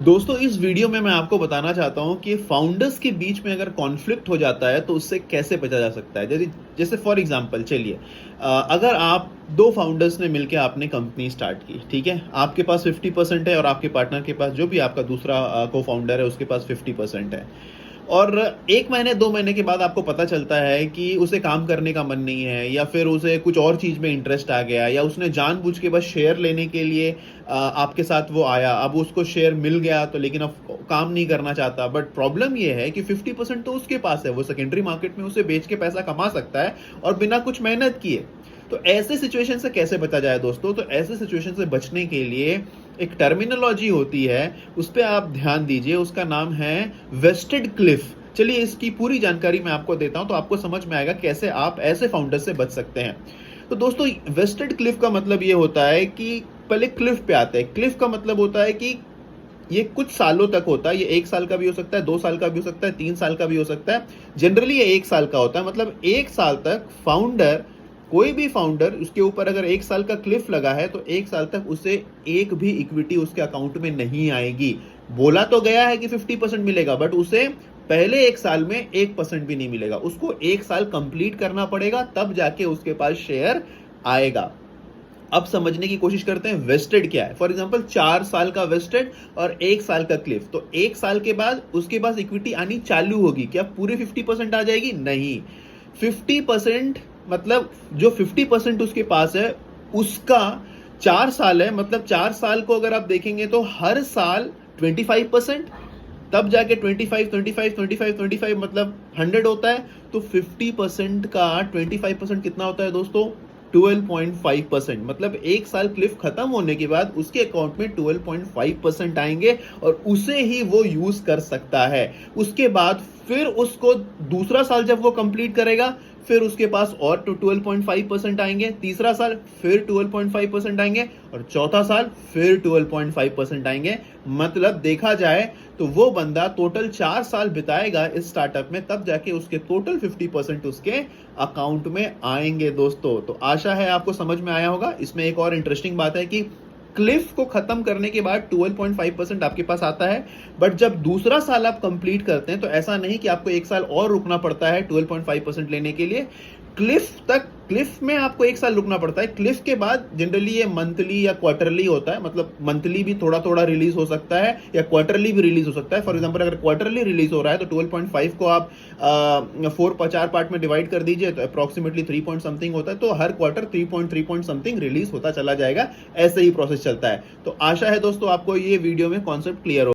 दोस्तों इस वीडियो में मैं आपको बताना चाहता हूँ कि फाउंडर्स के बीच में अगर कॉन्फ्लिक्ट हो जाता है तो उससे कैसे बचा जा सकता है। जैसे जैसे फॉर एग्जांपल चलिए, अगर आप दो फाउंडर्स ने मिलकर आपने कंपनी स्टार्ट की, ठीक है, आपके पास 50% है और आपके पार्टनर के पास, जो भी आपका दूसरा को फाउंडर है, उसके पास 50% है। और 1 महीने 2 महीने के बाद आपको पता चलता है कि उसे काम करने का मन नहीं है, या फिर उसे कुछ और चीज़ में इंटरेस्ट आ गया, या उसने जानबूझ के बस शेयर लेने के लिए आपके साथ वो आया। अब उसको शेयर मिल गया तो, लेकिन अब काम नहीं करना चाहता। बट प्रॉब्लम ये है कि 50% तो उसके पास है, वो सेकेंडरी मार्केट में उसे बेच के पैसा कमा सकता है और बिना कुछ मेहनत किए। तो ऐसे सिचुएशन से कैसे बचा जाए दोस्तों? तो ऐसे सिचुएशन से बचने के लिए एक टर्मिनोलॉजी होती है, उस पे आप ध्यान दीजिए, उसका नाम है वेस्टेड क्लिफ। चलिए इसकी पूरी जानकारी मैं आपको देता हूं तो आपको समझ में आएगा कैसे आप ऐसे फाउंडर से बच सकते हैं। तो दोस्तों, वेस्टेड क्लिफ का मतलब ये होता है कि पहले क्लिफ पे आते हैं। क्लिफ का मतलब होता है कि ये कुछ सालों तक होता है। ये 1 साल का भी हो सकता है, 2 साल का भी हो सकता है, 3 साल का भी हो सकता है। जनरली ये 1 साल का होता है। मतलब 1 साल तक फाउंडर, कोई भी फाउंडर, उसके ऊपर अगर 1 साल का क्लिफ लगा है तो 1 साल तक उसे एक भी इक्विटी उसके अकाउंट में नहीं आएगी। बोला तो गया है कि 50% मिलेगा, बट उसे पहले 1 साल में 1% भी नहीं मिलेगा। उसको 1 साल कंप्लीट करना पड़ेगा, तब जाके उसके पास शेयर आएगा। अब समझने की कोशिश करते हैं वेस्टेड क्या है। फॉर एग्जांपल 4 साल का वेस्टेड और 1 साल का क्लिफ। तो 1 साल के बाद उसके पास इक्विटी आनी चालू होगी। क्या पूरे 50% आ जाएगी? नहीं। 50% मतलब जो 50% उसके पास है उसका 4 साल है, मतलब 4 साल को अगर आप देखेंगे तो हर साल 25%, तब जाके 25 25 25 25 मतलब 100 होता है। तो 50% का 25% कितना होता है दोस्तों? 12.5%। मतलब 1 साल क्लिफ खत्म होने के बाद उसके अकाउंट में 12.5% आएंगे और उसे ही वो यूज कर सकता है। उसके बाद फिर उसको दूसरा साल जब वो कंप्लीट करेगा, फिर उसके पास और 12.5% आएंगे। तीसरा साल फिर 12.5% आएंगे और चौथा साल फिर 12.5% आएंगे। मतलब देखा जाए तो वो बंदा टोटल 4 साल बिताएगा इस स्टार्टअप में, तब जाके उसके टोटल 50% उसके अकाउंट में आएंगे दोस्तों। तो आशा है आपको समझ में आया होगा। इसमें एक और इंटरेस्टिंग बात है कि क्लिफ को खत्म करने के बाद 12.5% आपके पास आता है, बट जब दूसरा साल आप कंप्लीट करते हैं तो ऐसा नहीं कि आपको 1 साल और रुकना पड़ता है 12.5% लेने के लिए। क्लिफ में आपको 1 साल रुकना पड़ता है। क्लिफ के बाद जनरली ये मंथली या क्वार्टरली होता है। मतलब मंथली भी थोड़ा थोड़ा रिलीज हो सकता है या क्वार्टरली भी रिलीज हो सकता है। फॉर एग्जांपल अगर क्वार्टरली रिलीज हो रहा है तो 12.5 को आप 4 पार्ट में डिवाइड कर दीजिए तो अप्रोक्सीमेटली 3 पॉइंट समथिंग होता है। तो हर क्वार्टर 3 पॉइंट समथिंग रिलीज होता चला जाएगा। ऐसे ही प्रोसेस चलता है। तो आशा है दोस्तों आपको ये वीडियो में कॉन्सेप्ट क्लियर हो।